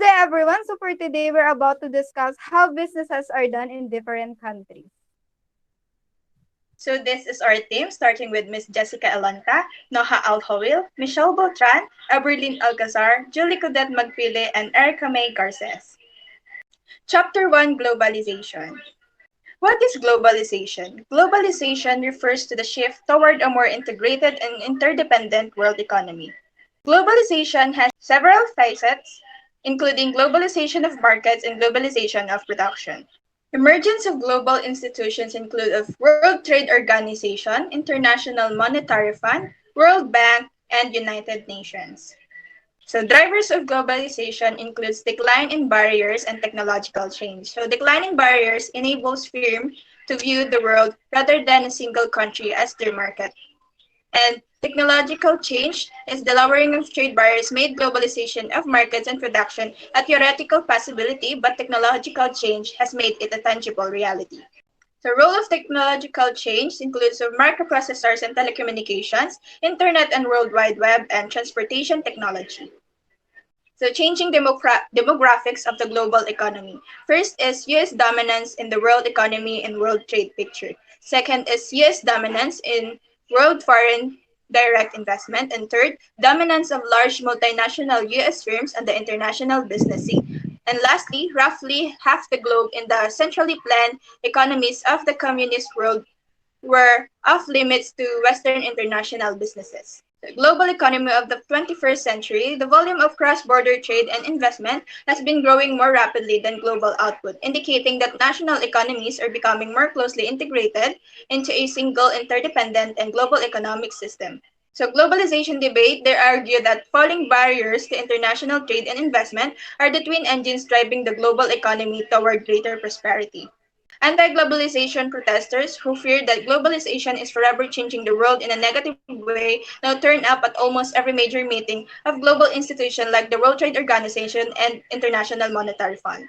day, everyone. So for today, we're about to discuss how businesses are done in different countries. So this is our team, starting with Miss Jessica Alonta, Noha Alhowil, Michelle Beltran, Eberlyn Alcazar, Julie Cudet Magpile, and Erica May Garces. Chapter 1, Globalization. What is globalization? Globalization refers to the shift toward a more integrated and interdependent world economy. Globalization has several facets, including globalization of markets and globalization of production. Emergence of global institutions include of World Trade Organization, International Monetary Fund, World Bank, and United Nations. So drivers of globalization includes decline in barriers and technological change. So declining barriers enables firms to view the world rather than a single country as their market. And technological change is the lowering of trade barriers made globalization of markets and production a theoretical possibility, but technological change has made it a tangible reality. The role of technological change includes of microprocessors and telecommunications, internet and world wide web, and transportation technology. So changing demographics of the global economy. First is US dominance in the world economy and world trade picture. Second is US dominance in world foreign direct investment. And third, dominance of large multinational US firms and the international business scene. And lastly, roughly half the globe in the centrally planned economies of the communist world were off limits to Western international businesses. The global economy of the 21st century, the volume of cross-border trade and investment has been growing more rapidly than global output, indicating that national economies are becoming more closely integrated into a single interdependent and global economic system. So globalization debate, they argue that falling barriers to international trade and investment are the twin engines driving the global economy toward greater prosperity. Anti-globalization protesters who fear that globalization is forever changing the world in a negative way now turn up at almost every major meeting of global institutions like the World Trade Organization and International Monetary Fund.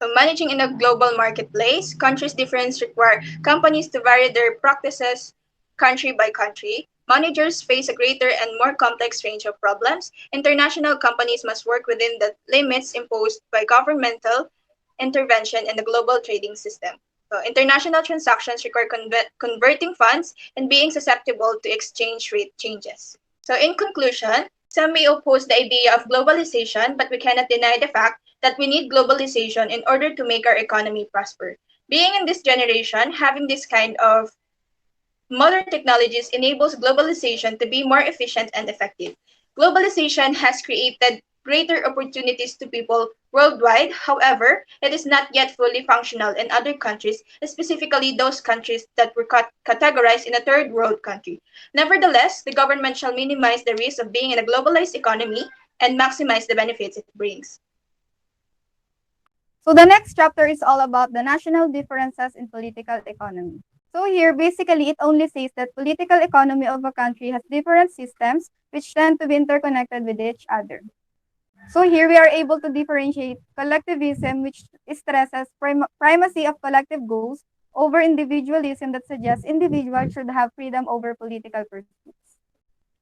So managing in a global marketplace, countries' difference require companies to vary their practices country by country. Managers face a greater and more complex range of problems. International companies must work within the limits imposed by governmental intervention in the global trading system. So international transactions require converting funds and being susceptible to exchange rate changes. So in conclusion, some may oppose the idea of globalization, but we cannot deny the fact that we need globalization in order to make our economy prosper. Being in this generation, having this kind of modern technologies enables globalization to be more efficient and effective. Globalization has created greater opportunities to people worldwide. However, it is not yet fully functional in other countries, specifically those countries that were categorized in a third world country. Nevertheless, the government shall minimize the risk of being in a globalized economy and maximize the benefits it brings. So the next chapter is all about the national differences in political economy. So here, basically, it only says that political economy of a country has different systems which tend to be interconnected with each other. So here we are able to differentiate collectivism, which stresses primacy of collective goals over individualism that suggests individuals should have freedom over political pursuits.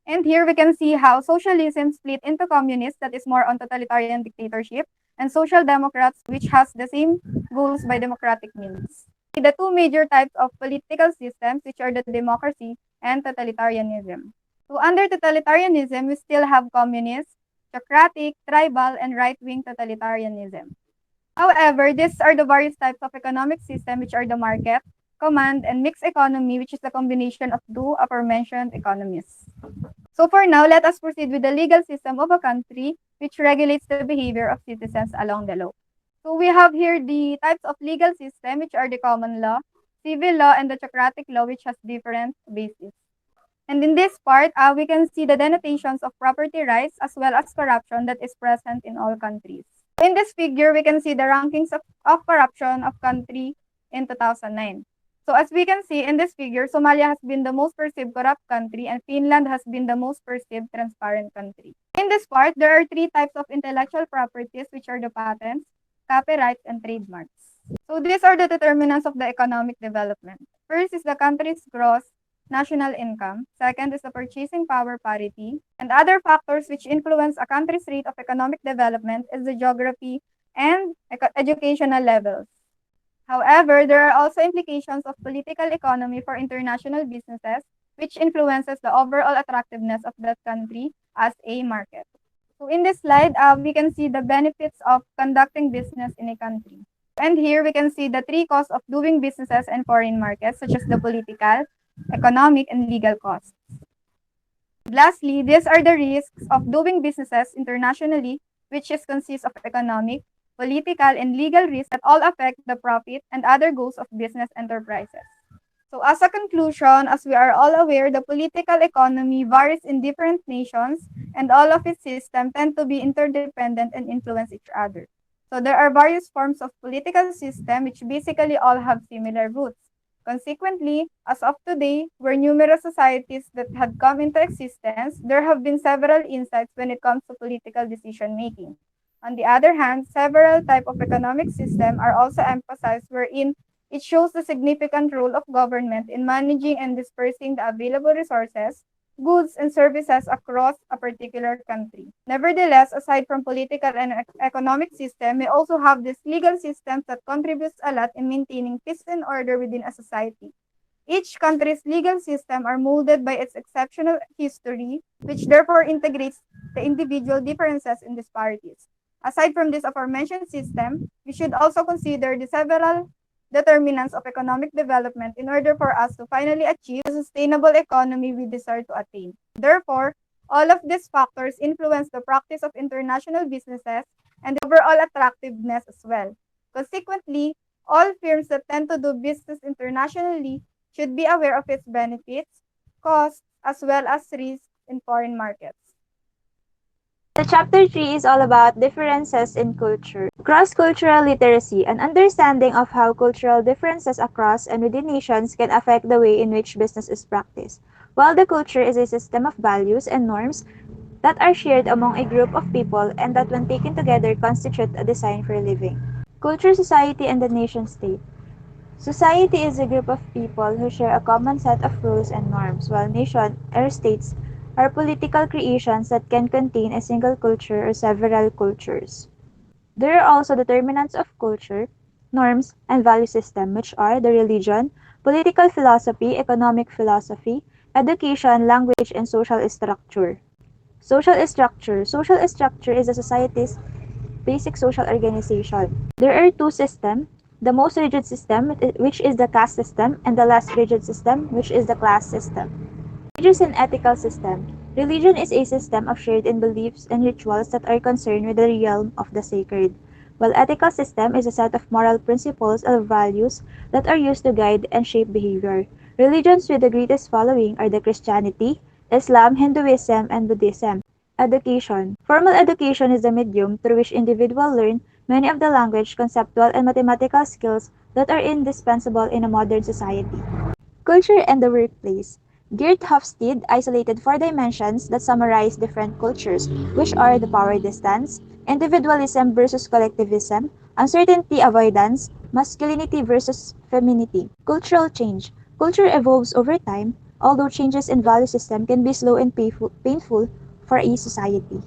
And here we can see how socialism split into communists, that is more on totalitarian dictatorship, and social democrats, which has the same goals by democratic means. The two major types of political systems, which are the democracy and totalitarianism. So under totalitarianism, we still have communists, theocratic, tribal, and right-wing totalitarianism. However, these are the various types of economic system, which are the market, command, and mixed economy, which is the combination of two aforementioned economies. So for now, let us proceed with the legal system of a country, which regulates the behavior of citizens along the law. So we have here the types of legal system, which are the common law, civil law, and the theocratic law, which has different bases. And in this part, we can see the denotations of property rights as well as corruption that is present in all countries. In this figure, we can see the rankings of corruption of country in 2009. So as we can see in this figure, Somalia has been the most perceived corrupt country and Finland has been the most perceived transparent country. In this part, there are three types of intellectual properties, which are the patents, copyrights, and trademarks. So these are the determinants of the economic development. First is the country's gross national income. Second is the purchasing power parity. And other factors which influence a country's rate of economic development is the geography and educational levels. However, there are also implications of political economy for international businesses, which influences the overall attractiveness of that country as a market. So in this slide, we can see the benefits of conducting business in a country. And here we can see the three costs of doing businesses in foreign markets, such as the political, economic, and legal costs. Lastly, these are the risks of doing businesses internationally, which is consists of economic, political, and legal risks that all affect the profit and other goals of business enterprises. So as a conclusion, as we are all aware, the political economy varies in different nations and all of its systems tend to be interdependent and influence each other. So there are various forms of political system which basically all have similar roots. Consequently, as of today, where numerous societies that had come into existence, there have been several insights when it comes to political decision making. On the other hand, several types of economic system are also emphasized wherein it shows the significant role of government in managing and dispersing the available resources, goods, and services across a particular country. Nevertheless, aside from political and economic system, we also have these legal systems that contributes a lot in maintaining peace and order within a society. Each country's legal system are molded by its exceptional history, which therefore integrates the individual differences and disparities. Aside from this aforementioned system, we should also consider the several determinants of economic development in order for us to finally achieve the sustainable economy we desire to attain. Therefore, all of these factors influence the practice of international businesses and the overall attractiveness as well. Consequently, all firms that tend to do business internationally should be aware of its benefits, costs, as well as risks in foreign markets. The chapter 3 is all about differences in culture. Cross-cultural literacy, an understanding of how cultural differences across and within nations can affect the way in which business is practiced. While the culture is a system of values and norms that are shared among a group of people and that when taken together constitute a design for living. Culture, society, and the nation state. Society is a group of people who share a common set of rules and norms, while nation or states are political creations that can contain a single culture or several cultures. There are also determinants of culture, norms, and value system, which are the religion, political philosophy, economic philosophy, education, language, and social structure. Social structure. Social structure is a society's basic social organization. There are two systems, the most rigid system, which is the caste system, and the less rigid system, which is the class system. Religious and ethical system. Religion is a system of shared in beliefs and rituals that are concerned with the realm of the sacred, while ethical system is a set of moral principles or values that are used to guide and shape behavior. Religions with the greatest following are the Christianity, Islam, Hinduism, and Buddhism. Education. Formal education is the medium through which individuals learn many of the language, conceptual, and mathematical skills that are indispensable in a modern society. Culture and the workplace. Geert Hofstede isolated four dimensions that summarize different cultures, which are the power distance, individualism versus collectivism, uncertainty avoidance, masculinity versus femininity. Cultural change. Culture evolves over time, although changes in value system can be slow and painful for a society.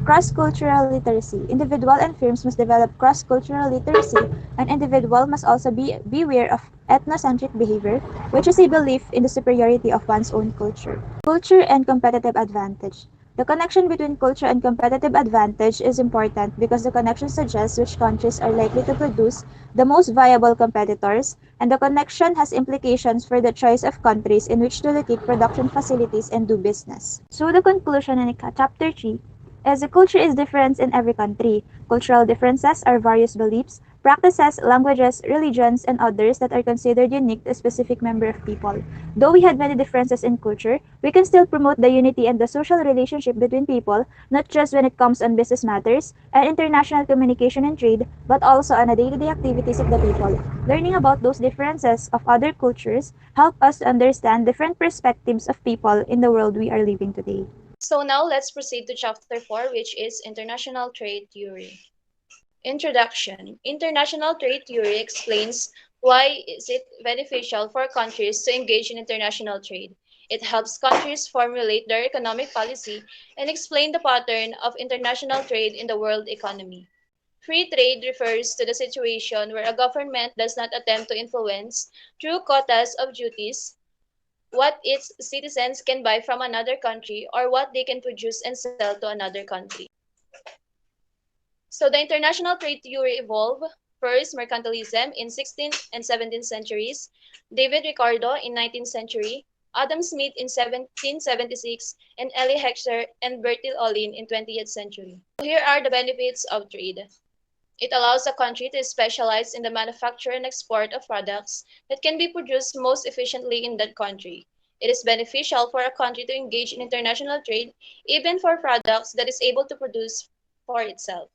Cross-cultural literacy. Individual and firms must develop cross-cultural literacy. An individual must also be beware of ethnocentric behavior, which is a belief in the superiority of one's own culture. Culture and competitive advantage. The connection between culture and competitive advantage is important because the connection suggests which countries are likely to produce the most viable competitors, and the connection has implications for the choice of countries in which to locate production facilities and do business. So the conclusion in chapter 3 as a culture is different in every country. Cultural differences are various beliefs, practices, languages, religions, and others that are considered unique to a specific member of people. Though we had many differences in culture, we can still promote the unity and the social relationship between people, not just when it comes on business matters and international communication and trade, but also on the day-to-day activities of the people. Learning about those differences of other cultures help us to understand different perspectives of people in the world we are living today. So now let's proceed to chapter 4, which is International Trade Theory. Introduction. International trade theory explains why is it beneficial for countries to engage in international trade. It helps countries formulate their economic policy and explain the pattern of international trade in the world economy. Free trade refers to the situation where a government does not attempt to influence, through quotas of duties, what its citizens can buy from another country or what they can produce and sell to another country. So the international trade theory evolved first mercantilism in 16th and 17th centuries, David Ricardo in 19th century, Adam Smith in 1776, and Elie Heckscher and Bertil Ohlin in 20th century. So here are the benefits of trade. It allows a country to specialize in the manufacture and export of products that can be produced most efficiently in that country. It is beneficial for a country to engage in international trade, even for products that is able to produce for itself.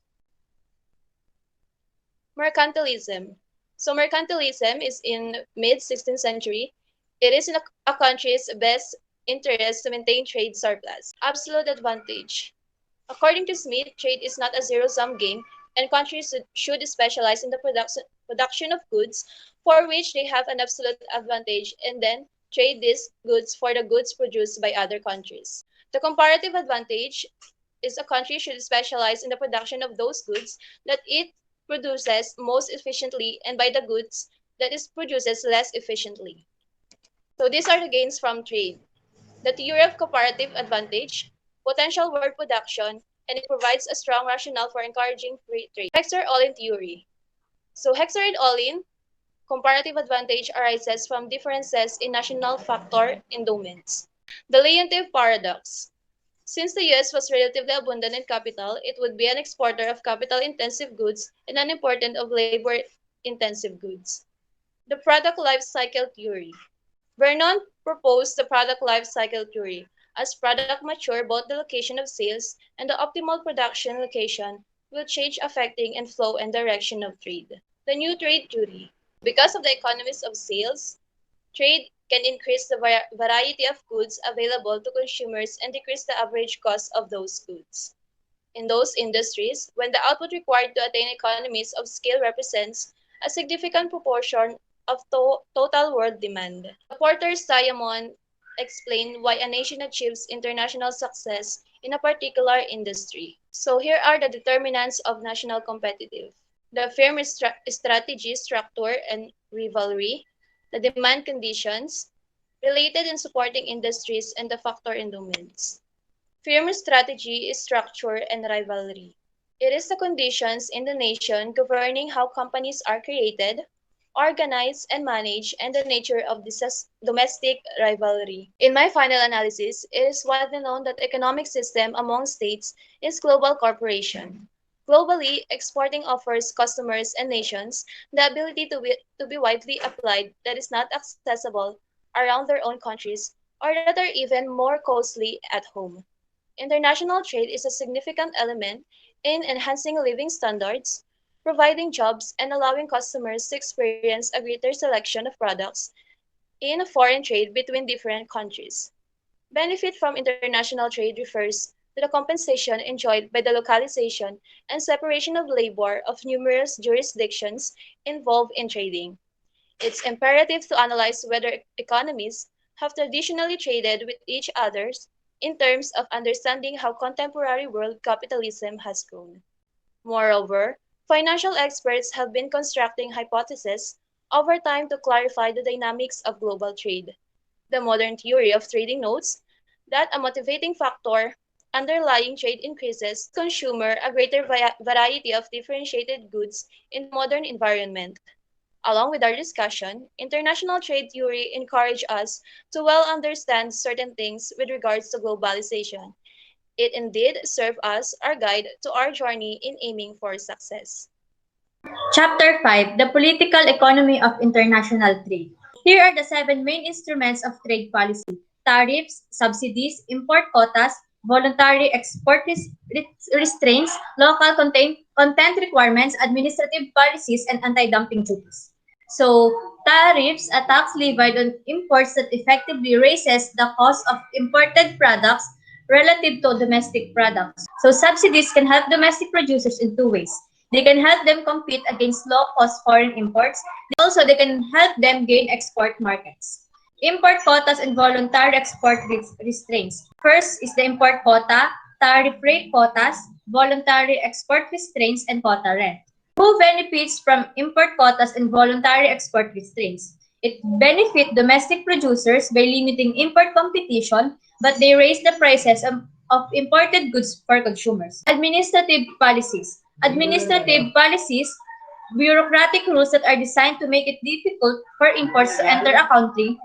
Mercantilism. So mercantilism is in mid 16th century. It is in a country's best interest to maintain trade surplus. Absolute advantage. According to Smith, trade is not a zero-sum game, and countries should specialize in the production of goods for which they have an absolute advantage and then trade these goods for the goods produced by other countries. The comparative advantage is a country should specialize in the production of those goods that it produces most efficiently and by the goods that it produces less efficiently. So these are the gains from trade. The theory of comparative advantage, potential world production, and it provides a strong rationale for encouraging free trade. Heckscher-Ohlin theory. So Heckscher and Ohlin, comparative advantage arises from differences in national factor endowments. The Leontief paradox. Since the US was relatively abundant in capital, it would be an exporter of capital-intensive goods and an importer of labor-intensive goods. The product life cycle theory. Vernon proposed the product life cycle theory. As product mature, both the location of sales and the optimal production location will change, affecting and flow and direction of trade. The new trade theory. Because of the economies of sales, trade can increase the variety of goods available to consumers and decrease the average cost of those goods. In those industries, when the output required to attain economies of scale represents a significant proportion of total world demand. Porter's Diamond explained why a nation achieves international success in a particular industry. So here are the determinants of national competitive. The firm strategy, structure, and rivalry, the demand conditions, related and supporting industries, and the factor endowments. Firm strategy is structure and rivalry. It is the conditions in the nation governing how companies are created, organized, and managed, and the nature of this domestic rivalry. In my final analysis, it is widely known that economic system among states is global cooperation. Globally, exporting offers customers and nations the ability to be widely applied that is not accessible around their own countries or that are even more costly at home. International trade is a significant element in enhancing living standards, providing jobs, and allowing customers to experience a greater selection of products in foreign trade between different countries. Benefit from international trade refers to the compensation enjoyed by the localization and separation of labor of numerous jurisdictions involved in trading. It's imperative to analyze whether economies have traditionally traded with each other in terms of understanding how contemporary world capitalism has grown. Moreover, financial experts have been constructing hypotheses over time to clarify the dynamics of global trade. The modern theory of trading notes that a motivating factor underlying trade increases consumer a greater variety of differentiated goods in the modern environment. Along with our discussion, international trade theory encourages us to well understand certain things with regards to globalization. It indeed serves as our guide to our journey in aiming for success. Chapter 5, The Political Economy of International Trade. Here are the 7 main instruments of trade policy: tariffs, subsidies, import quotas, voluntary export restraints, local content requirements, administrative policies, and anti-dumping duties. So, tariffs, a tax levied on imports that effectively raises the cost of imported products relative to domestic products. So, subsidies can help domestic producers in 2 ways. They can help them compete against low-cost foreign imports. Also, they can help them gain export markets. Import quotas and voluntary export restraints. First is the import quota, tariff rate quotas, voluntary export restraints, and quota rent. Who benefits from import quotas and voluntary export restraints? It benefits domestic producers by limiting import competition, but they raise the prices of imported goods for consumers. Administrative policies. Administrative policies, bureaucratic rules that are designed to make it difficult for imports to enter a country,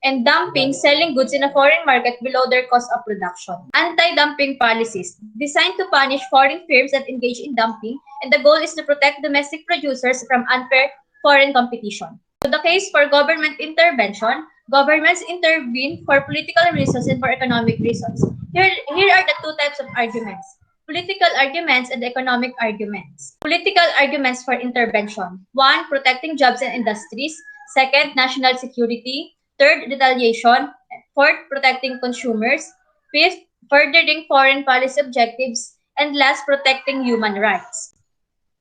and dumping, selling goods in a foreign market below their cost of production. Anti-dumping policies, designed to punish foreign firms that engage in dumping, and the goal is to protect domestic producers from unfair foreign competition. So the case for government intervention, governments intervene for political reasons and for economic reasons. Here are the two types of arguments: political arguments and economic arguments. Political arguments for intervention. One, protecting jobs and industries. Second, national security. Third, retaliation. Fourth, protecting consumers. Fifth, furthering foreign policy objectives. And last, protecting human rights.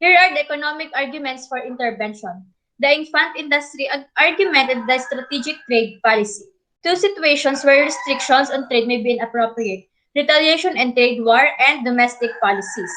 Here are the economic arguments for intervention. The infant industry argument and the strategic trade policy. Two situations where restrictions on trade may be inappropriate: retaliation and trade war, and domestic policies.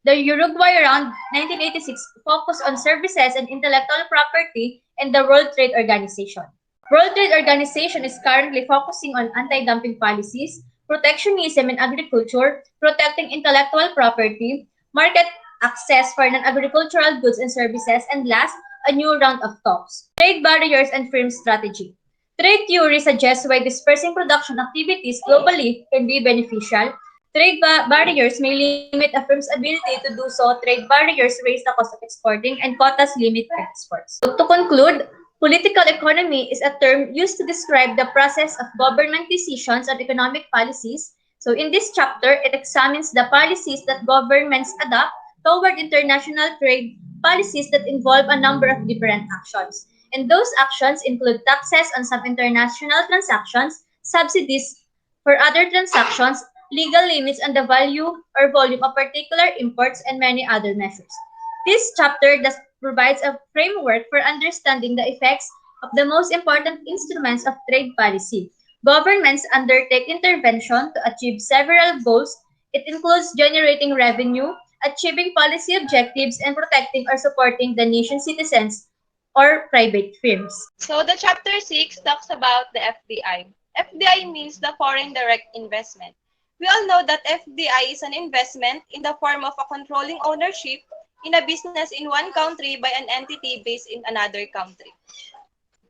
The Uruguay around 1986 focused on services and intellectual property and the World Trade Organization. World Trade Organization is currently focusing on anti-dumping policies, protectionism in agriculture, protecting intellectual property, market access for non-agricultural goods and services, and last, a new round of talks. Trade barriers and firm strategy. Trade theory suggests why dispersing production activities globally can be beneficial. Trade barriers may limit a firm's ability to do so. Trade barriers raise the cost of exporting, and quotas limit exports. So to conclude, political economy is a term used to describe the process of government decisions on economic policies. So in this chapter, it examines the policies that governments adopt toward international trade, policies that involve a number of different actions. And those actions include taxes on some international transactions, subsidies for other transactions, legal limits on the value or volume of particular imports, and many other measures. This chapter thus provides a framework for understanding the effects of the most important instruments of trade policy. Governments undertake intervention to achieve several goals. It includes generating revenue, achieving policy objectives, and protecting or supporting the nation's citizens or private firms. So the chapter 6 talks about the FDI. FDI means the foreign direct investment. We all know that FDI is an investment in the form of a controlling ownership in a business in one country by an entity based in another country.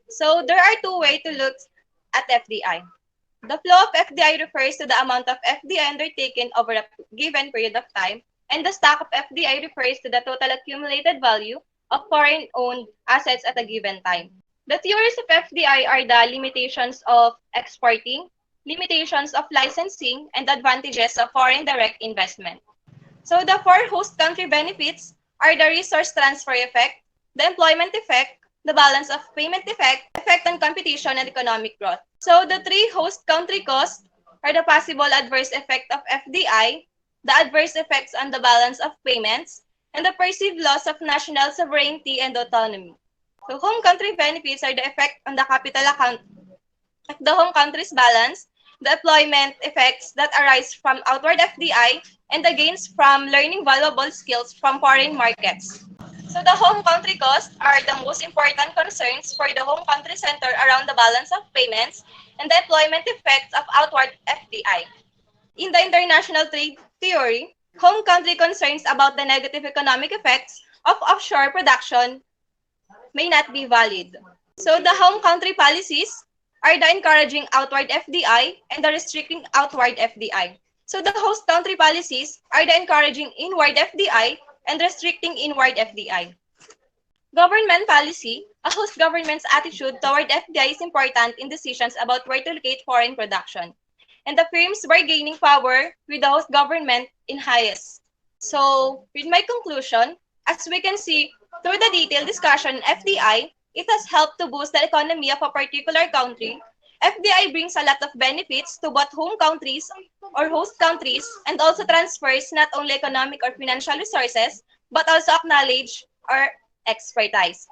So there are two ways to look at FDI. The flow of FDI refers to the amount of FDI undertaken over a given period of time, and the stock of FDI refers to the total accumulated value of foreign-owned assets at a given time. The theories of FDI are the limitations of exporting, limitations of licensing, and advantages of foreign direct investment. So the four host country benefits are the resource transfer effect, the employment effect, the balance of payment effect on competition and economic growth. So the three host country costs are the possible adverse effect of FDI, the adverse effects on the balance of payments, and the perceived loss of national sovereignty and autonomy. So home country benefits are the effect on the capital account of the home country's balance, the employment effects that arise from outward FDI, and the gains from learning valuable skills from foreign markets. So the home country costs are the most important concerns for the home country center around the balance of payments and the employment effects of outward FDI. In the international trade theory, home country concerns about the negative economic effects of offshore production may not be valid. So the home country policies are the encouraging outward FDI and the restricting outward FDI. So the host country policies are the encouraging inward FDI and restricting inward FDI. Government policy, a host government's attitude toward FDI is important in decisions about where to locate foreign production. And the firm's bargaining power with the host government in highest. So, with my conclusion, as we can see through the detailed discussion on FDI, it has helped to boost the economy of a particular country. FDI brings a lot of benefits to both home countries or host countries and also transfers not only economic or financial resources, but also knowledge or expertise.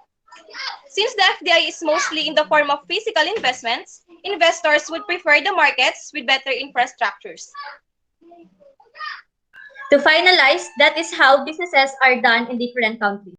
Since the FDI is mostly in the form of physical investments, investors would prefer the markets with better infrastructures. To finalize, that is how businesses are done in different countries.